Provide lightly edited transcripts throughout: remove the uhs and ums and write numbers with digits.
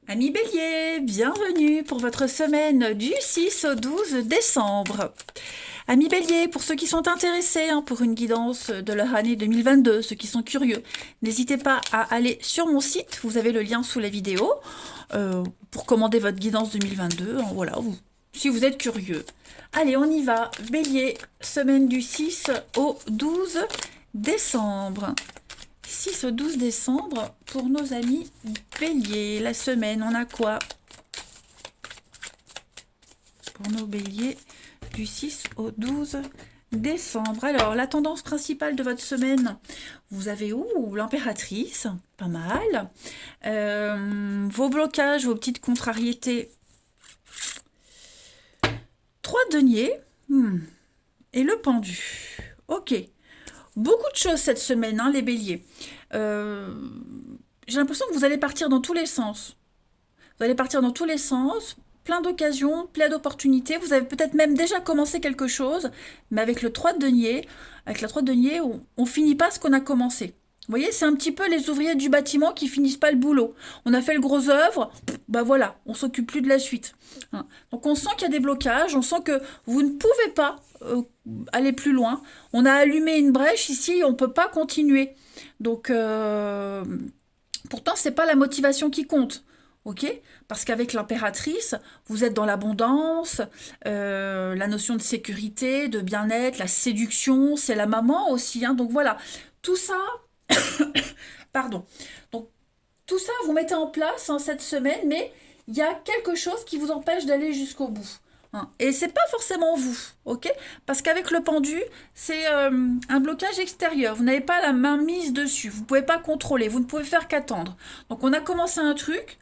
Amis Bélier, bienvenue pour votre semaine du 6 au 12 décembre. Amis Bélier, pour ceux qui sont intéressés pour une guidance de leur année 2022, ceux qui sont curieux, n'hésitez pas à aller sur mon site, vous avez le lien sous la vidéo, pour commander votre guidance 2022, voilà, si vous êtes curieux. Allez, on y va. Bélier, semaine du 6 au 12 décembre. 6 au 12 décembre pour nos amis Bélier. La semaine, on a quoi pour nos Béliers du 6 au 12 décembre? Alors, la tendance principale de votre semaine, vous avez l'impératrice, pas mal. Vos blocages, vos petites contrariétés. 3 deniers et le pendu. Ok. Beaucoup de choses cette semaine, les béliers. J'ai l'impression que vous allez partir dans tous les sens. Vous allez partir dans tous les sens, plein d'occasions, plein d'opportunités. Vous avez peut-être même déjà commencé quelque chose, mais avec le 3 de denier, on finit pas ce qu'on a commencé. Vous voyez, c'est un petit peu les ouvriers du bâtiment qui finissent pas le boulot. On a fait le gros œuvre, bah voilà, on s'occupe plus de la suite. Donc on sent qu'il y a des blocages, on sent que vous ne pouvez pas aller plus loin. On a allumé une brèche ici, on peut pas continuer. Donc pourtant c'est pas la motivation qui compte. Ok? Parce qu'avec l'impératrice, vous êtes dans l'abondance, la notion de sécurité, de bien-être, la séduction, c'est la maman aussi. Donc voilà, tout ça, pardon. Donc tout ça, vous mettez en place cette semaine, mais il y a quelque chose qui vous empêche d'aller jusqu'au bout. Et c'est pas forcément vous, ok? Parce qu'avec le pendu, c'est un blocage extérieur. Vous n'avez pas la main mise dessus. Vous ne pouvez pas contrôler. Vous ne pouvez faire qu'attendre. Donc on a commencé un truc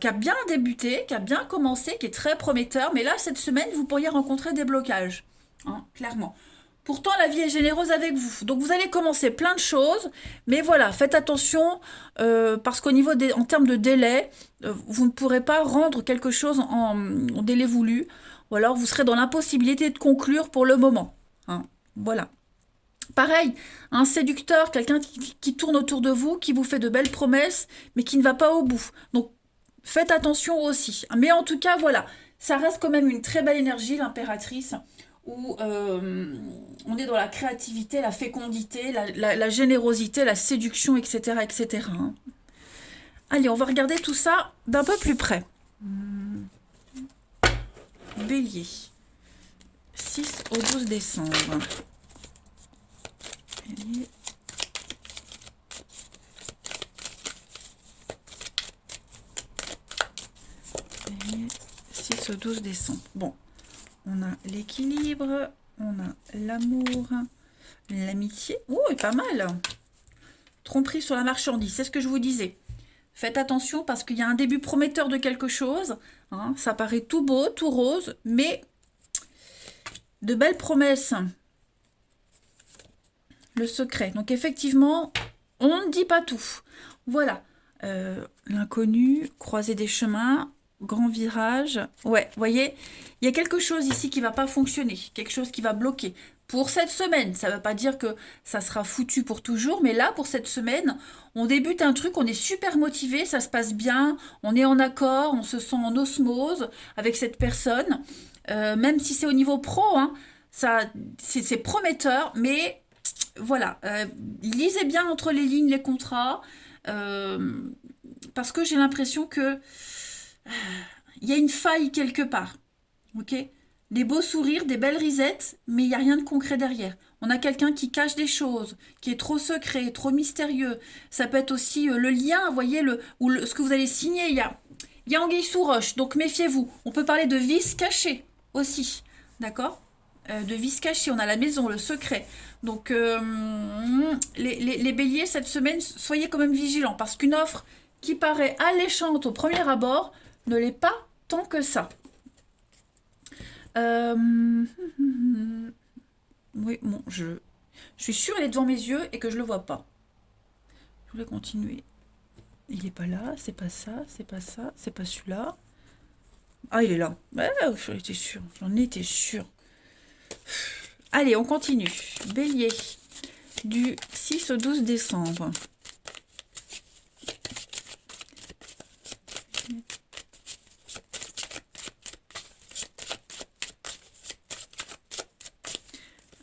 qui a bien débuté, qui a bien commencé, qui est très prometteur. Mais là, cette semaine, vous pourriez rencontrer des blocages, clairement. Pourtant, la vie est généreuse avec vous. Donc, vous allez commencer plein de choses, mais voilà, faites attention parce en termes de délai, vous ne pourrez pas rendre quelque chose en délai voulu, ou alors vous serez dans l'impossibilité de conclure pour le moment. Voilà. Pareil, un séducteur, quelqu'un qui tourne autour de vous, qui vous fait de belles promesses, mais qui ne va pas au bout. Donc, faites attention aussi. Mais en tout cas, voilà, ça reste quand même une très belle énergie, l'impératrice, où on est dans la créativité, la fécondité, la générosité, la séduction, etc. etc. Allez, on va regarder tout ça d'un peu plus près. Bélier, 6 au 12 décembre. Bélier. Bélier, 6 au 12 décembre. Bon, on a l'équilibre, on a l'amour, l'amitié. Oh, pas mal. Tromperie sur la marchandise, c'est ce que je vous disais. Faites attention parce qu'il y a un début prometteur de quelque chose. Ça paraît tout beau, tout rose, mais de belles promesses. Le secret. Donc effectivement, on ne dit pas tout. Voilà. L'inconnu, croiser des chemins, grand virage. Ouais, vous voyez, il y a quelque chose ici qui va pas fonctionner, quelque chose qui va bloquer. Pour cette semaine, ça ne veut pas dire que ça sera foutu pour toujours, mais là, pour cette semaine, on débute un truc, on est super motivé, ça se passe bien, on est en accord, on se sent en osmose avec cette personne. Même si c'est au niveau pro, c'est prometteur, mais voilà, lisez bien entre les lignes les contrats, parce que j'ai l'impression que il y a une faille quelque part, ok? Des beaux sourires, des belles risettes, mais il n'y a rien de concret derrière. On a quelqu'un qui cache des choses, qui est trop secret, trop mystérieux. Ça peut être aussi le lien, vous voyez, ce que vous allez signer. Il y a anguille sous roche, donc méfiez-vous. On peut parler de vices cachés aussi, d'accord? De vices cachés, on a la maison, le secret. Donc, les béliers, cette semaine, soyez quand même vigilants, parce qu'une offre qui paraît alléchante au premier abord ne l'est pas tant que ça. Oui, bon, je suis sûre, elle est devant mes yeux et que je le vois pas. Je voulais continuer. Il est pas là, c'est pas ça, c'est pas ça, c'est pas celui-là. Ah, il est là. Ouais, j'en étais sûre, j'en étais sûre. Allez, on continue. Bélier, du 6 au 12 décembre.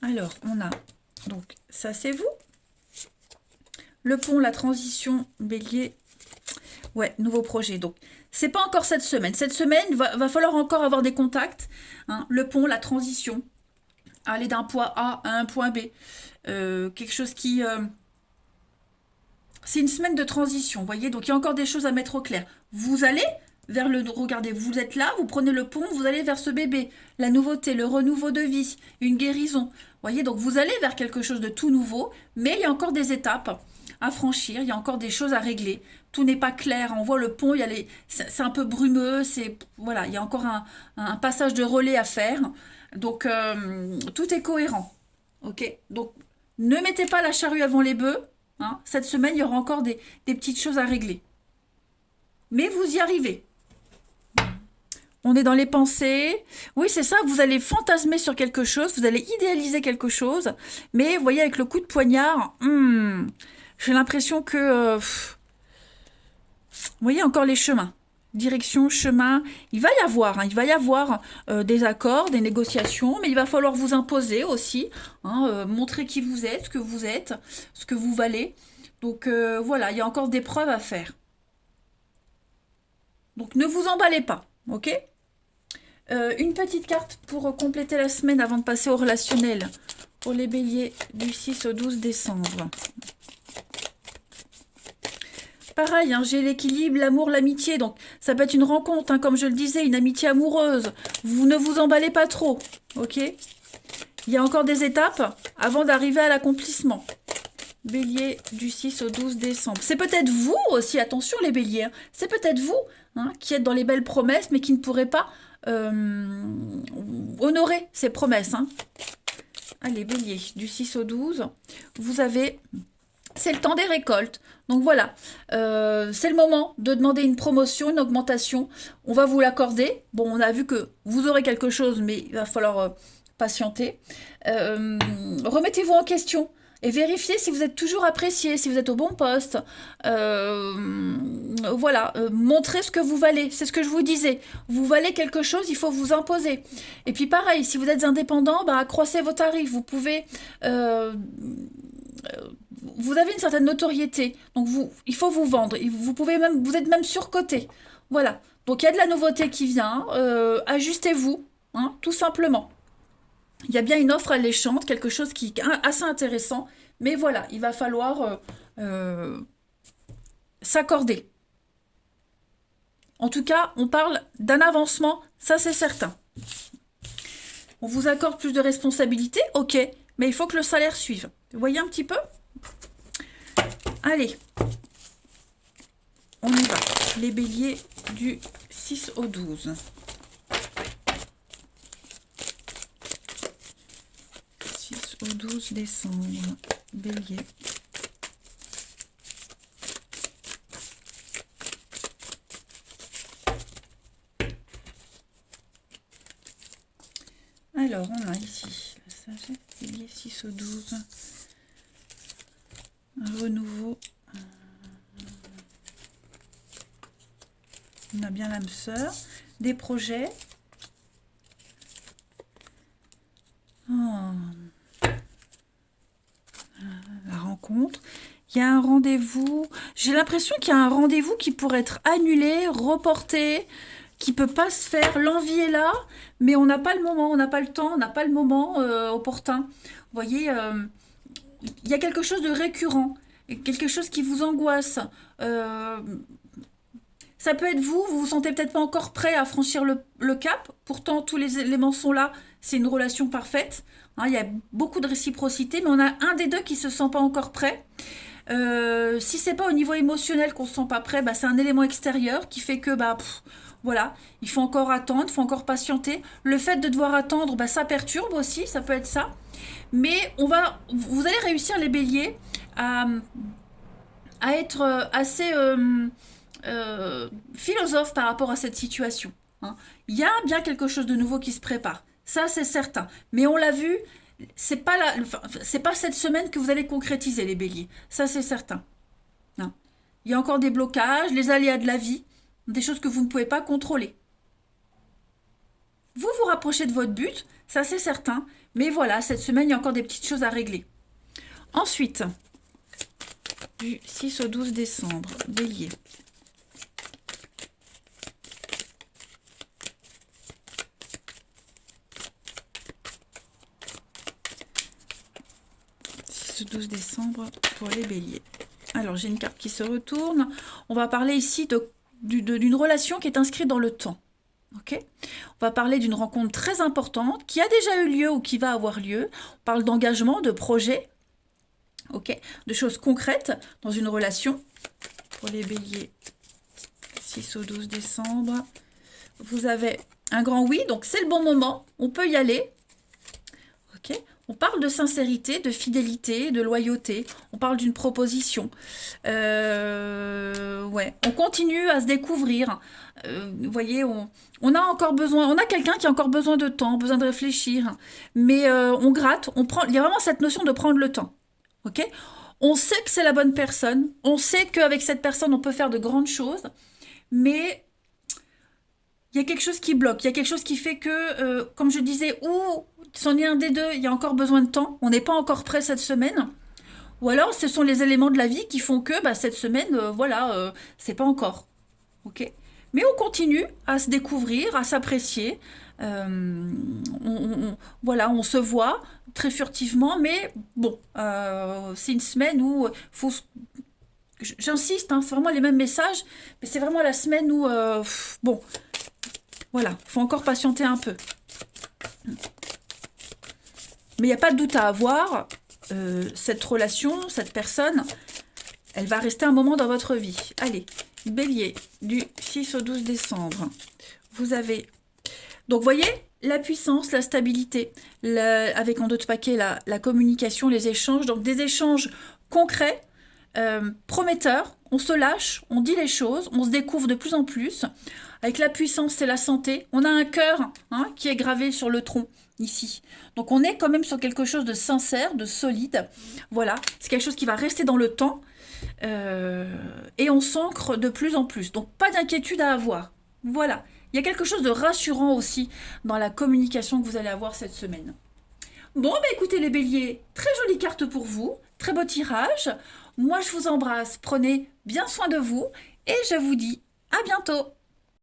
Alors, on a, donc, ça c'est vous. Le pont, la transition, bélier. Ouais, nouveau projet. Donc, c'est pas encore cette semaine. Cette semaine, va falloir encore avoir des contacts. Hein. Le pont, la transition. Aller d'un point A à un point B. Quelque chose qui... c'est une semaine de transition, vous voyez. Donc, il y a encore des choses à mettre au clair. Vous allez vers le... Regardez, vous êtes là, vous prenez le pont, vous allez vers ce bébé. La nouveauté, le renouveau de vie, une guérison. Vous voyez, donc vous allez vers quelque chose de tout nouveau, mais il y a encore des étapes à franchir, il y a encore des choses à régler. Tout n'est pas clair, on voit le pont, il y a c'est un peu brumeux, voilà, il y a encore un passage de relais à faire. Donc, tout est cohérent. Ok. Donc, ne mettez pas la charrue avant les bœufs. Hein. Cette semaine, il y aura encore des petites choses à régler. Mais vous y arrivez. On est dans les pensées. Oui, c'est ça, vous allez fantasmer sur quelque chose, vous allez idéaliser quelque chose. Mais vous voyez, avec le coup de poignard, j'ai l'impression que... vous voyez encore les chemins. Direction, chemin. Il va y avoir des accords, des négociations, mais il va falloir vous imposer aussi. Hein, montrer qui vous êtes, ce que vous valez. Donc voilà, il y a encore des preuves à faire. Donc ne vous emballez pas, ok? Une petite carte pour compléter la semaine avant de passer au relationnel pour les béliers du 6 au 12 décembre. Pareil, hein, j'ai l'équilibre, l'amour, l'amitié. Donc, ça peut être une rencontre, hein, comme je le disais, une amitié amoureuse. Vous ne vous emballez pas trop, ok? Il y a encore des étapes avant d'arriver à l'accomplissement. Bélier du 6 au 12 décembre. C'est peut-être vous aussi, attention les béliers. Hein, c'est peut-être vous hein, qui êtes dans les belles promesses, mais qui ne pourrez pas honorer ces promesses. Hein. Allez, bélier du 6 au 12. Vous avez... C'est le temps des récoltes. Donc voilà, c'est le moment de demander une promotion, une augmentation. On va vous l'accorder. Bon, on a vu que vous aurez quelque chose, mais il va falloir patienter. Remettez-vous en question et vérifiez si vous êtes toujours apprécié, si vous êtes au bon poste. Voilà, montrez ce que vous valez. C'est ce que je vous disais. Vous valez quelque chose, il faut vous imposer. Et puis pareil, si vous êtes indépendant, bah, accroissez vos tarifs. Vous pouvez... vous avez une certaine notoriété, donc il faut vous vendre. Vous êtes même surcoté. Voilà. Donc il y a de la nouveauté qui vient. Ajustez-vous, hein, tout simplement. Il y a bien une offre alléchante, quelque chose qui est assez intéressant. Mais voilà, il va falloir s'accorder. En tout cas, on parle d'un avancement, ça c'est certain. On vous accorde plus de responsabilités, ok, mais il faut que le salaire suive. Vous voyez un petit peu ? Allez, on y va. Les béliers du 6 au 12. 6 au 12 décembre. Bélier. Alors, on a ici la sagesse, bélier 6 au 12. Un renouveau. On a bien l'âme sœur. Des projets. Oh. La rencontre. Il y a un rendez-vous. J'ai l'impression qu'il y a un rendez-vous qui pourrait être annulé, reporté, qui peut pas se faire. L'envie est là, mais on n'a pas le moment, on n'a pas le temps, on n'a pas le moment opportun. Vous voyez, il y a quelque chose de récurrent, quelque chose qui vous angoisse. Ça peut être vous vous sentez peut-être pas encore prêt à franchir le cap. Pourtant, tous les éléments sont là. C'est une relation parfaite. Hein, il y a beaucoup de réciprocité, mais on a un des deux qui se sent pas encore prêt. Si c'est pas au niveau émotionnel qu'on se sent pas prêt, bah, c'est un élément extérieur qui fait que voilà, il faut encore attendre, il faut encore patienter. Le fait de devoir attendre, bah, ça perturbe aussi, ça peut être ça. Mais vous allez réussir les béliers à être assez philosophe par rapport à cette situation. Hein. Il y a bien quelque chose de nouveau qui se prépare, ça c'est certain. Mais on l'a vu, c'est pas cette semaine que vous allez concrétiser les béliers, ça c'est certain. Hein. Il y a encore des blocages, les aléas de la vie. des choses que vous ne pouvez pas contrôler. Vous vous rapprochez de votre but, ça c'est certain, mais voilà, cette semaine, il y a encore des petites choses à régler. Ensuite, du 6 au 12 décembre, Bélier. Ce 12 décembre pour les béliers. Alors, j'ai une carte qui se retourne. On va parler ici d'une relation qui est inscrite dans le temps. Okay, on va parler d'une rencontre très importante qui a déjà eu lieu ou qui va avoir lieu. On parle d'engagement, de projet, okay, de choses concrètes dans une relation. Pour les béliers, 6 au 12 décembre, vous avez un grand oui, donc c'est le bon moment, on peut y aller. Okay. On parle de sincérité, de fidélité, de loyauté. On parle d'une proposition. Ouais. On continue à se découvrir. Vous voyez, on a encore besoin. On a quelqu'un qui a encore besoin de temps, besoin de réfléchir. Mais on gratte. On prend. Il y a vraiment cette notion de prendre le temps. Ok. On sait que c'est la bonne personne. On sait qu'avec cette personne, on peut faire de grandes choses. Mais il y a quelque chose qui bloque. Il y a quelque chose qui fait que, comme je disais, ou c'en est un des deux, il y a encore besoin de temps, on n'est pas encore prêt cette semaine, ou alors ce sont les éléments de la vie qui font que cette semaine, voilà, c'est pas encore. Ok. Mais on continue à se découvrir, à s'apprécier. Voilà, on se voit très furtivement, mais bon, c'est une semaine où faut. J'insiste, hein, c'est vraiment les mêmes messages, mais c'est vraiment la semaine où, bon, voilà, faut encore patienter un peu. Mais il n'y a pas de doute à avoir, cette relation, cette personne, elle va rester un moment dans votre vie. Allez, bélier, du 6 au 12 décembre, vous avez... Donc, vous voyez, la puissance, la stabilité, avec en d'autres paquets la communication, les échanges, donc des échanges concrets, prometteurs, on se lâche, on dit les choses, on se découvre de plus en plus. Avec la puissance, c'est la santé. On a un cœur qui est gravé sur le tronc, ici. Donc on est quand même sur quelque chose de sincère, de solide. Voilà, c'est quelque chose qui va rester dans le temps. Et on s'ancre de plus en plus. Donc pas d'inquiétude à avoir. Voilà, il y a quelque chose de rassurant aussi dans la communication que vous allez avoir cette semaine. Bon, écoutez les béliers, très jolie carte pour vous, très beau tirage. Moi, je vous embrasse, prenez bien soin de vous et je vous dis à bientôt.